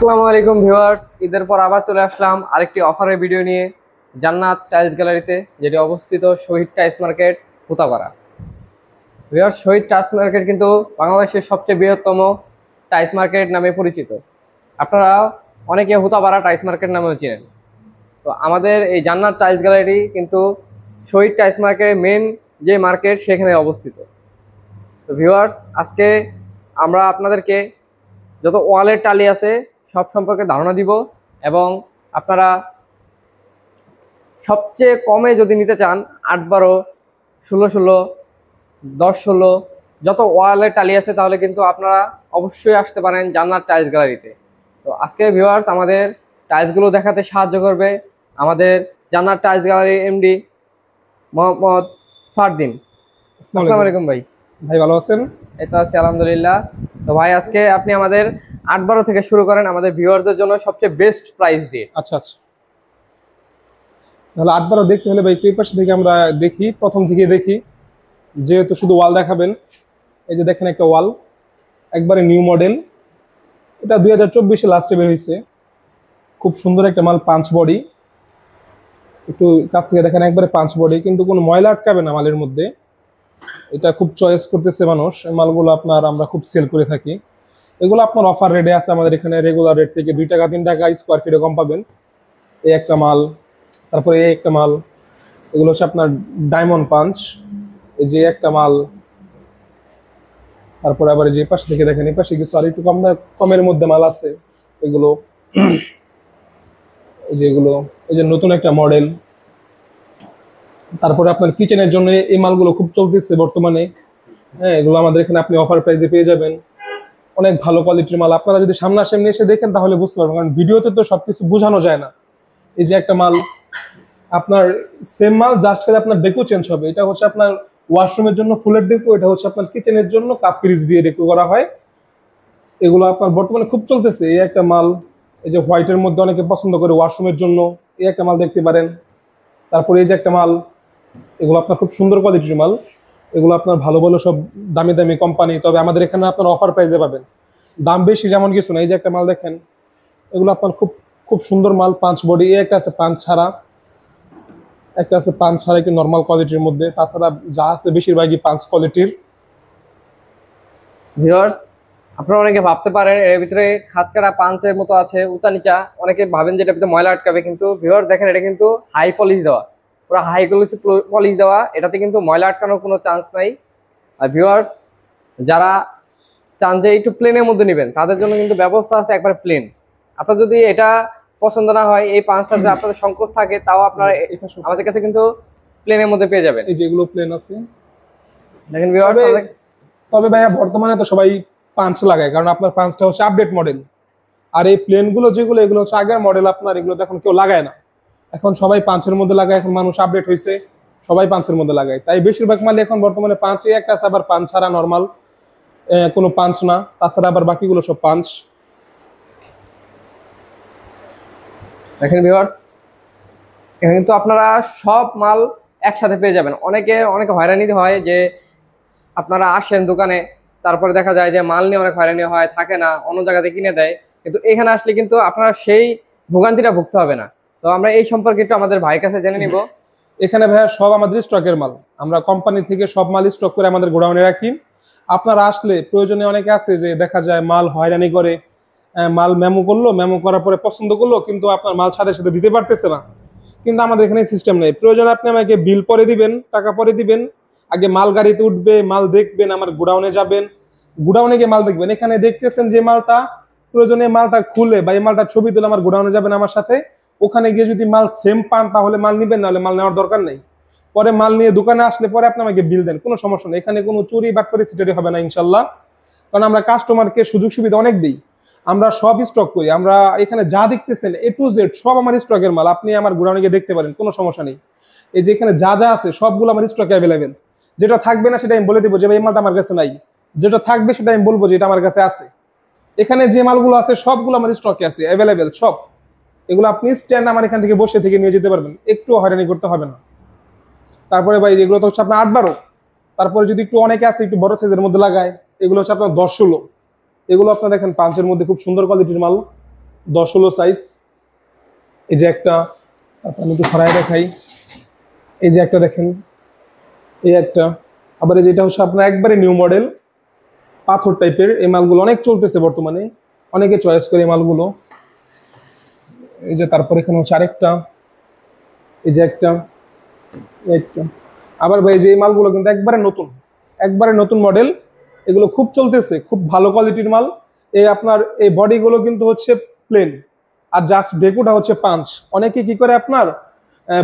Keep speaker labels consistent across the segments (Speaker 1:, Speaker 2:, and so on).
Speaker 1: আসসালামু আলাইকুম ভিউয়ার্স, ঈদের পর আবার চলে আসলাম আরেকটি অফারের ভিডিও নিয়ে জান্নাত টাইলস গ্যালারিতে, যেটি অবস্থিত শহীদ টাইলস মার্কেট হুতাপাড়া। ভিউয়ার্স, শহীদ টাইলস মার্কেট কিন্তু বাংলাদেশের সবচেয়ে বৃহত্তম টাইলস মার্কেট নামে পরিচিত। আপনারা অনেকে হুতাপাড়া টাইলস মার্কেট নামেও চিনেন। তো আমাদের এই জান্নাত টাইলস গ্যালারি কিন্তু শহীদ টাইলস মার্কেটের মেন যে মার্কেট সেখানে অবস্থিত। তো ভিউয়ার্স, আজকে আমরা আপনাদেরকে যত ওয়ালের টালি আছে সব সম্পর্কে ধারণা দিব, এবং আপনারা সবচেয়ে কমে যদি নিতে চান 8-12, 16-16, 10-16 যত ওয়ালের টালি আছে, তাহলে কিন্তু আপনারা অবশ্যই আসতে পারেন জান্নাত টাইলস গ্যালারিতে। তো আজকে ভিউয়ার্স, আমাদের টাইলসগুলো দেখাতে সাহায্য করবে আমাদের জান্নাত টাইলস গ্যালারির এমডি মোহাম্মদ ফারদিন। আসসালামু আলাইকুম ভাই।
Speaker 2: ভাই ভালো আছেন?
Speaker 1: এই তো আছি আলহামদুলিল্লাহ। তো ভাই, আজকে আপনি আমাদের 8-12 থেকে শুরু করেন আমাদের ভিউয়ারদের জন্য সবচেয়ে বেস্ট প্রাইস দিয়ে।
Speaker 2: আচ্ছা আচ্ছা, তাহলে 8-12 দেখতে হলে ভাই এই পাশে থেকে আমরা দেখি, প্রথম থেকে দেখি। যেহেতু শুধু ওয়াল দেখাবেন, এই যে দেখেন একটা ওয়াল একবারে নিউ মডেল, এটা 2024-এ লাস্টে বের হয়েছে। খুব সুন্দর একটা মাল, পাঁচ বডি। একটু কাছ থেকে দেখেন, একবারে পাঁচ বডি, কিন্তু কোনো ময়লা আটকাবে না মালের মধ্যে। এটা খুব চয়েস করতেছে মানুষ। এই মালগুলো আমরা খুব সেল করে থাকি। এগুলো আপনার অফার রেটে আছে আমাদের এখানে, রেগুলার রেট থেকে 2 টাকা 3 টাকা স্কোয়ার ফিটে কম পাবেন। এই একটা মাল, তারপরে এই একটা মাল, এগুলো হচ্ছে আপনার ডায়মন্ড পাঞ্চ। এই যে একটা মাল, তারপরে আবার যে পাশে থেকে দেখেন, এই পাশে কিছু আর একটু কমের মধ্যে মাল আছে। এগুলো এই যে এগুলো, এই যে নতুন একটা মডেল। তারপরে আপনার কিচেনের জন্য এই মালগুলো খুব চলতেছে বর্তমানে। হ্যাঁ, এগুলো আমাদের এখানে আপনি অফার প্রাইসে পেয়ে যাবেন। অনেক ভালো কোয়ালিটির মাল। আপনারা যদি সামনাসামনি এসে দেখেন তাহলে বুঝতে পারবেন, কারণ ভিডিওতে তো সবকিছু বোঝানো যায় না। এই যে একটা মাল, আপনার সেম মাল, জাস্ট খালি আপনার ডেকো চেঞ্জ হবে। এটা হচ্ছে আপনার ওয়াশরুমের জন্য ফুলের ডেকো, এটা হচ্ছে আপনার কিচেনের জন্য কাপ পিরিচ দিয়ে ডেকো করা হয়। এগুলো আপনার বর্তমানে খুব চলতেছে। এই একটা মাল, এই যে হোয়াইটের মধ্যে অনেকে পছন্দ করে ওয়াশরুমের জন্য, এই একটা মাল দেখতে পারেন। তারপরে এই যে একটা মাল, এগুলো আপনার খুব সুন্দর কোয়ালিটির মাল। এগুলো আপনার ভালো ভালো সব দামি দামি কোম্পানি, তবে আমাদের এখানে আপনার অফার প্রাইসে পাবেন। দাম বেশি যেমন কিছু না। এই যে একটা মাল দেখেন, এগুলো আপনার খুব খুব সুন্দর মাল, পাঁচ বডি। এই একটা আছে পাঁচ ছাড়া, একটা আছে পাঁচ ছাড়া একটু নর্মাল কোয়ালিটির মধ্যে। তাছাড়া যা আছে বেশিরভাগই পাঁচ কোয়ালিটির।
Speaker 1: ভিউয়ার্স, আপনারা অনেকে ভাবতে পারেন এর ভিতরে খাঁজকাটা পাঞ্চের মতো আছে, উঁচা নিচা, অনেকে ভাবেন যে এটার ভিতরে ময়লা আটকাবে, কিন্তু ভিউয়ার্স দেখেন, এটা কিন্তু হাই পলিশ দেওয়া, পুরো হাই পলিশ পলিশ দেওয়া। এটাতে কিন্তু ময়লা আটকানোর কোনো চান্স নাই। আর ভিউয়ার্স, যারা চান যে একটু প্লেনের মধ্যে নেবেন, তাদের জন্য কিন্তু ব্যবস্থা আছে একবার প্লেন। আপনার যদি এটা পছন্দ না হয়, এই পাঁচটা যদি আপনাদের সংকোচ থাকে, তাও আপনারা আমাদের কাছে কিন্তু প্লেনের মধ্যে পেয়ে যাবেন।
Speaker 2: এই যেগুলো প্লেন আছে
Speaker 1: দেখেন ভিউয়ার্স,
Speaker 2: তবে ভাইয়া বর্তমানে তো সবাই পাঁচ লাগায়, কারণ আপনার পাঁচটা হচ্ছে আপডেট মডেল। আর এই প্লেন গুলো যেগুলো, এগুলো হচ্ছে আগের মডেল। আপনার এগুলো এখন কেউ লাগায় না, এখন সবাই পাঁচের মধ্যে লাগায়। এখন মানুষ আপডেট হয়েছে, সবাই পাঁচের মধ্যে লাগায়। তাই বেশিরভাগ মাল এখন বর্তমানে পাঁচে একটা আছে, আবার পাঁচ ছাড়া নর্মাল কোনো পাঁচ না। তাছাড়া আবার বাকিগুলো সব পাঁচ।
Speaker 1: দেখেন ভিউয়ার্স, এখানে কিন্তু আপনারা সব মাল একসাথে পেয়ে যাবেন। অনেকে হয়রানি হয় যে আপনারা আসেন দোকানে, তারপরে দেখা যায় যে মাল নিয়ে অনেক হয়রানি হয়, থাকে না, অন্য জায়গাতে কিনে দেয়। কিন্তু এখানে আসলে কিন্তু আপনারা সেই ভোগান্তিটা ভুগতে হবে না। তো আমরা এই সম্পর্কে একটু আমাদের ভাইয়ের কাছে জেনে নিব।
Speaker 2: এখানে ভাইয়া সব আমাদের স্টকের মাল, আমরা কোম্পানি থেকে সব মাল স্টক করে আমাদের গোডাউনে রাখি। আপনারা আসলে প্রয়োজনে, অনেকে আছে যে দেখা যায় মাল হয়রানি করে, মাল মেমো করলো, মেমো করার পরে পছন্দ করলো, কিন্তু আপনার মাল সাথে সাথে দিতে পারতেছে না। কিন্তু আমাদের এখানে সিস্টেম নেই। প্রয়োজনে আপনি আমাকে বিল পরে দিবেন, টাকা পরে দিবেন, আগে মাল গাড়িতে উঠবে, মাল দেখবেন, আমার গোডাউনে যাবেন, গোডাউনে গিয়ে মাল দেখবেন। এখানে দেখতেছেন যে মালটা, প্রয়োজনে মালটা খুলে বা এই মালটা ছবি তুলে আমার গোডাউনে যাবেন আমার সাথে। ওখানে গিয়ে যদি মাল সেম পান তাহলে মাল নিবেন, নাহলে মাল নেওয়ার দরকার নেই। পরে মাল নিয়ে দোকানে আসলে পরে আপনি আমাকে বিল দেন, কোনো সমস্যা নেই। এখানে কোনো চুরি বাটপারি সিটারি হবে না ইনশাল্লাহ, কারণ আমরা কাস্টমারকে সুযোগ সুবিধা অনেক দিই। আমরা সব স্টক করি। আমরা এখানে যা দেখতেছেন A to Z সব আমার স্টকের মাল। আপনি আমার গোডাউনে গিয়ে দেখতে পারেন, কোনো সমস্যা নেই। এই যে এখানে যা যা আছে সবগুলো আমার স্টকে অ্যাভেলেবেল। যেটা থাকবে না সেটা আমি বলে দিব যে এই মালটা আমার কাছে নাই, যেটা থাকবে সেটা আমি বলবো যে এটা আমার কাছে আছে। এখানে যে মালগুলো আছে সবগুলো আমার স্টকে আছে, অ্যাভেলেবেল সব। এগুলো আপনি স্ট্যান্ড আমার এখান থেকে বসে থেকে নিয়ে যেতে পারবেন, একটু হয়রানি করতে হবে না। তারপরে ভাই এগুলো তো হচ্ছে আপনার 8-12। তারপরে যদি একটু অনেকে আছে একটু বড় সাইজের মধ্যে লাগায়, এগুলো হচ্ছে আপনার 10-16। এগুলো আপনার দেখেন পাঁচের মধ্যে খুব সুন্দর কোয়ালিটির মাল। 10-16 সাইজ। এই যে একটা, আমি একটু সরাই দেখাই, এই যে একটা দেখেন, এই একটা, আবার এই যেটা হচ্ছে আপনার একবারে নিউ মডেল পাথর টাইপের। এই মালগুলো অনেক চলতেছে বর্তমানে, অনেকে চয়েস করে এই মালগুলো। এই যে তারপর এখানে হচ্ছে আরেকটা, এই যে একটা, একটা। আবার ভাই যে এই মালগুলো কিন্তু একবারে নতুন মডেল, এগুলো খুব চলতেছে, খুব ভালো কোয়ালিটির মাল। এই আপনার এই বডিগুলো কিন্তু হচ্ছে প্লেন, আর জাস্ট ডেকোটা হচ্ছে পাঁচ। অনেকে কি করে আপনার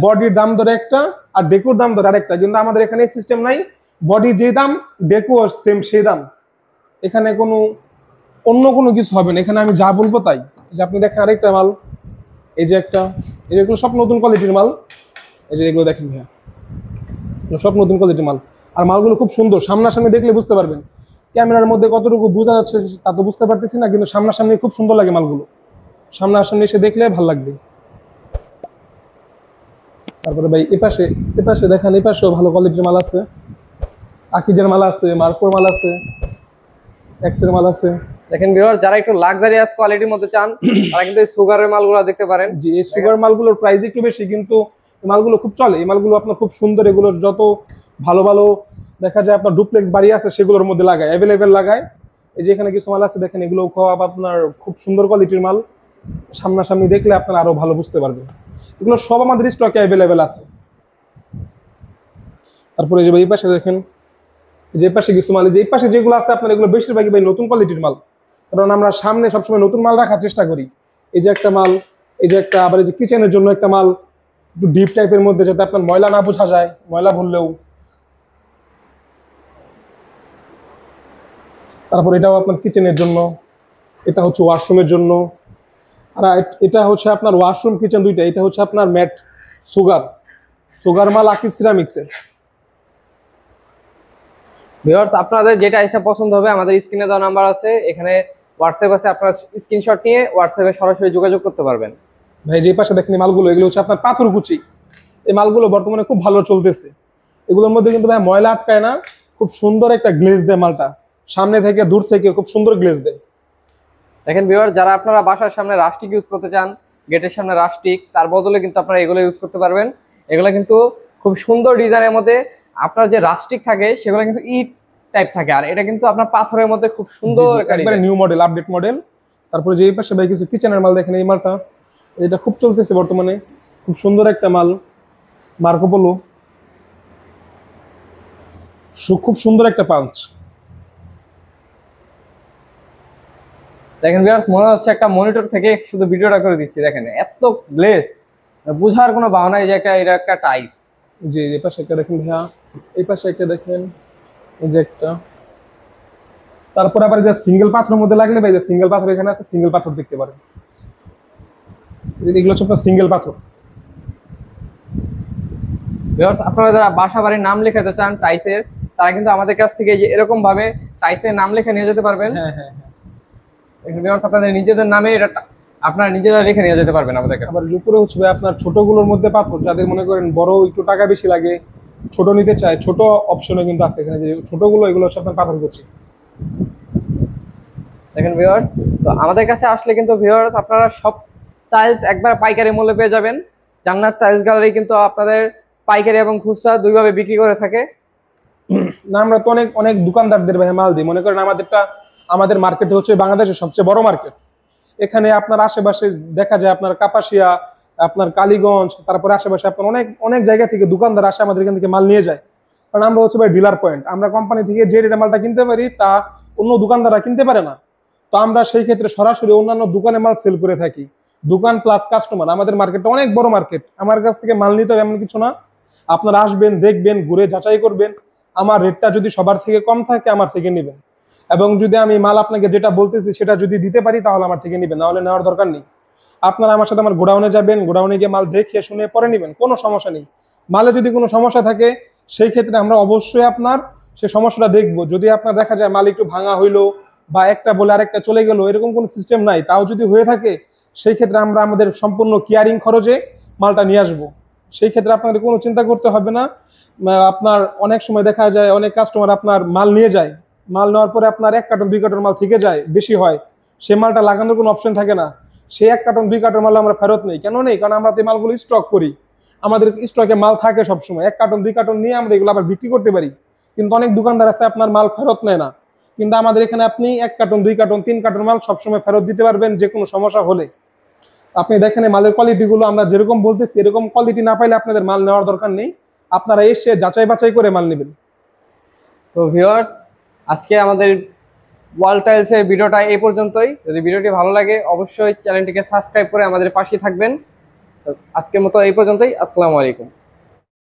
Speaker 2: বডির দাম ধরে একটা আর ডেকোর দাম ধরে আরেকটা, কিন্তু আমাদের এখানে সিস্টেম নাই। বডি যে দাম, ডেকো সেম সেই দাম। এখানে অন্য কোনো কিছু হবে না, এখানে আমি যা বলবো তাই। যে আপনি দেখেন আরেকটা মাল, এই যে একটা, এগুলো সব নতুন কোয়ালিটির মাল। এই যে এগুলো দেখেন ভাইয়া, সব নতুন কোয়ালিটির মাল। আর মালগুলো খুব সুন্দর, সামনাসামনি দেখলে বুঝতে পারবেন। ক্যামেরার মধ্যে কতটুকু বোঝা যাচ্ছে তা তো বুঝতে পারতেছি না, কিন্তু সামনাসামনি খুব সুন্দর লাগে মালগুলো, সামনাসামনি এসে দেখলে ভালো লাগবে। তারপরে ভাই এপাশে দেখেন, এপাশেও ভালো কোয়ালিটির মাল আছে, আকিজের মাল আছে, মার্কোর মাল আছে, এক্সের মাল আছে।
Speaker 1: দেখেন ভিউয়ার, যারা একটু লাক্সারিয়াস কোয়ালিটির মধ্যে চান তারা কিন্তু এই সুগারের মালগুলো দেখতে পারেন।
Speaker 2: জি, এই সুগার মালগুলোর প্রাইস একটু বেশি, কিন্তু এই মালগুলো খুব চলে। এই মালগুলো আপনার খুব সুন্দর, এগুলো যত ভালো ভালো দেখা যায় আপনার ডুপ্লেক্স বাড়ি আছে সেগুলোর মধ্যে লাগায়, অ্যাভেলেবেল লাগায়। এই যে এখানে কিছু মাল আছে দেখেন, এগুলো আপনার খুব সুন্দর কোয়ালিটির মাল, সামনাসামনি দেখলে আপনার আরো ভালো বুঝতে পারবেন। এগুলো সব আমাদের স্টকে অ্যাভেলেবেল আছে। তারপরে যে এই পাশে দেখেন, যে পাশে কিছু মাল, যে পাশে যেগুলো আছে আপনার, এগুলো বেশিরভাগই ভাই নতুন কোয়ালিটির মাল, কারণ আমরা সামনে সবসময় নতুন মাল রাখার চেষ্টা করি। এই যে একটা মাল, এই যে একটা, আবার এই যে কিচেনের জন্য একটা মাল, একটু ডিপ টাইপের মধ্যে, যাতে আপনার ময়লা না বোঝা যায়, ময়লা ভরলেও। তারপর এটাও আপনার কিচেনের জন্য, এটা হচ্ছে ওয়াশরুমের জন্য। আর এটা হচ্ছে আপনার ওয়াশরুম কিচেন দুইটা। এটা হচ্ছে আপনার ম্যাট সুগার মাল, আকিজ সিরামিক্সের।
Speaker 1: ভিউয়ার্স, আপনাদের যেটা ইচ্ছা পছন্দ হবে আমাদের স্ক্রিনে দেওয়া নাম্বার আছে, এখানে হোয়াটসঅ্যাপ আছে, আপনারা স্ক্রিনশট নিয়ে হোয়াটসঅ্যাপে সরাসরি যোগাযোগ করতে পারবেন।
Speaker 2: ভাই যে পাশে দেখেন এই মালগুলো, এগুলো হচ্ছে আপনার পাথরকুচি। এই মালগুলো বর্তমানে খুব ভালো চলতেছে। এগুলোর মধ্যে কিন্তু ভাই ময়লা আটকায় না, খুব সুন্দর একটা গ্লেজ দেয় মালটা, সামনে থেকে দূর থেকে খুব সুন্দর গ্লেজ দেয়।
Speaker 1: দেখেন ভিউয়ার্স, যারা আপনারা বাসার সামনে রাস্টিক ইউজ করতে চান, গেটের সামনে রাস্টিক, তার বদলে কিন্তু আপনারা এগুলো ইউজ করতে পারবেন। এগুলো কিন্তু খুব সুন্দর ডিজাইনের মধ্যে, আপনার যে রাস্টিক থাকে সেগুলো কিন্তু ইট টাইপ থাকে, আর এটা কিন্তু আপনার পাথরের মধ্যে খুব সুন্দর
Speaker 2: একবারে নিউ মডেল, আপডেট মডেল। তারপরে যে এই পাশে ভাই কিছু কিচেনের মাল দেখেন, এই মালটা এটা খুব চলতেছে বর্তমানে, খুব সুন্দর একটা মাল, মার্কো পোলো, খুব সুন্দর একটা পাঞ্চ।
Speaker 1: দেখেন ভিউয়ার্স, মনে হচ্ছে একটা মনিটর থেকে শুধু ভিডিওটা করে দিচ্ছি। দেখেন এত গ্লেজ, বোঝার কোনো ভাবনা নাই যে এটা একটা টাইস।
Speaker 2: যে এই পাশে একটা দেখেন ভাইয়া, এই পাশে একটা দেখেন, এই যে একটা। তারপর আবার যে সিঙ্গেল পাথরের মধ্যে লাগলে ভাই, যে সিঙ্গেল পাথর এখানে আছে, সিঙ্গেল পাথর দেখতে পারেন। এগুলো হচ্ছে আপনার সিঙ্গেল পাথর।
Speaker 1: ভিউয়ার্স, আপনারা যারা বাসা বাড়ির নাম লেখাতে চান টাইসের, তারা কিন্তু আমাদের কাছ থেকে যে এরকম ভাবে টাইসের নাম লেখে নিয়ে যেতে পারবেন।
Speaker 2: হ্যাঁ হ্যাঁ হ্যাঁ।
Speaker 1: ভিউয়ার্স, আপনাদের নিজেদের নামে এটা আপনারা নিজেরা রেখে নিয়ে যেতে পারবেন আমাদের কাছে।
Speaker 2: আবার উপরে হচ্ছে ভাই আপনার ছোটগুলোর মধ্যে পাথর, যাদের মনে করেন বড় একটু টাকা বেশি লাগে, ছোট নিতে চায়, ছোট অপশনও কিন্তু আছে এখানে। যে ছোটগুলো, এগুলো হচ্ছে আপনার পাথর কুচি।
Speaker 1: দেখেন ভিউয়ার্স, তো আমাদের কাছে আসলে কিন্তু ভিউয়ার্স আপনারা সব টাইলস একবার পাইকারি মূল্যে পেয়ে যাবেন। জান্নাত টাইলস গ্যালারি কিন্তু আপনাদের পাইকারি এবং খুচরা দুইভাবে বিক্রি করে থাকে।
Speaker 2: না, আমরা তো অনেক অনেক দোকানদারদের ভাই মাল দিই। মনে করেন আমাদের মার্কেটে হচ্ছে বাংলাদেশের সবচেয়ে বড় মার্কেট। এখানে আপনার আশেপাশে দেখা যায় আপনার কাপাসিয়া, আপনার কালীগঞ্জ, তারপরে আশেপাশে আপনার অনেক অনেক জায়গা থেকে দোকানদার আসে, আমাদের এখান থেকে মাল নিয়ে যায়। কারণ আমরা হচ্ছে ভাই ডিলার পয়েন্ট, আমরা কোম্পানি থেকে যে রেটে মালটা কিনতে পারি তা অন্য দোকানদাররা কিনতে পারে না। তো আমরা সেই ক্ষেত্রে সরাসরি অন্যান্য দোকানে মাল সেল করে থাকি। দোকান প্লাস কাস্টমার, আমাদের মার্কেটটা অনেক বড় মার্কেট। আমার কাছ থেকে মাল নিতে হবে এমন কিছু না, আপনারা আসবেন, দেখবেন, ঘুরে যাচাই করবেন। আমার রেটটা যদি সবার থেকে কম থাকে আমার থেকে নেবেন, এবং যদি আমি মাল আপনাকে যেটা বলতেছি সেটা যদি দিতে পারি তাহলে আমার থেকে নেবেন, নাহলে নেওয়ার দরকার নেই। আপনারা আমার সাথে আমার গোডাউনে যাবেন, গোডাউনে গিয়ে মাল দেখে শুনে পরে নেবেন, কোনো সমস্যা নেই। মালে যদি কোনো সমস্যা থাকে সেই ক্ষেত্রে আমরা অবশ্যই আপনার সেই সমস্যাটা দেখবো। যদি আপনার দেখা যায় মাল একটু ভাঙা হইলো বা একটা বলে আরেকটা চলে গেল, এরকম কোনো সিস্টেম নাই, তাও যদি হয়ে থাকে সেই ক্ষেত্রে আমরা আমাদের সম্পূর্ণ কেয়ারিং খরচে মালটা নিয়ে আসবো। সেই ক্ষেত্রে আপনাদের কোনো চিন্তা করতে হবে না। আপনার অনেক সময় দেখা যায় অনেক কাস্টমার আপনার মাল নিয়ে যায়, মাল নেওয়ার পরে আপনার 1 কার্টন 2 কার্টন মাল থেকে যায়, বেশি হয়, সে মালটা লাগানোর কোনো অপশন থাকে না। সেই 1 কার্টন 2 কার্টন মাল আমরা ফেরত নেই। কেন নেই? কারণ আমরা তো মালগুলো স্টক করি, আমাদের স্টকে মাল থাকে সবসময়। 1 কার্টন 2 কার্টন নিয়ে আমরা এগুলো আবার বিক্রি করতে পারি। কিন্তু অনেক দোকানদার আছে আপনার মাল ফেরত নেয় না, কিন্তু আমাদের এখানে আপনি 1 কার্টন 2 কার্টন 3 কার্টন মাল সবসময় ফেরত দিতে পারবেন যে কোনো সমস্যা হলে। আপনি দেখেন এই মালের কোয়ালিটিগুলো আমরা যেরকম বলতেছি এরকম কোয়ালিটি না পাইলে আপনাদের মাল নেওয়ার দরকার নেই, আপনারা এসে যাচাই বাছাই করে মাল নেবেন।
Speaker 1: তো ভিউয়ার্স, আজকে আমাদের ওয়াল টাইলসের ভিডিওটা এই পর্যন্তই। যদি ভিডিওটি ভালো লাগে অবশ্যই চ্যানেলটিকে সাবস্ক্রাইব করে আমাদের পাশে থাকবেন। তো আজকের মতো এই পর্যন্তই। আসসালামু আলাইকুম।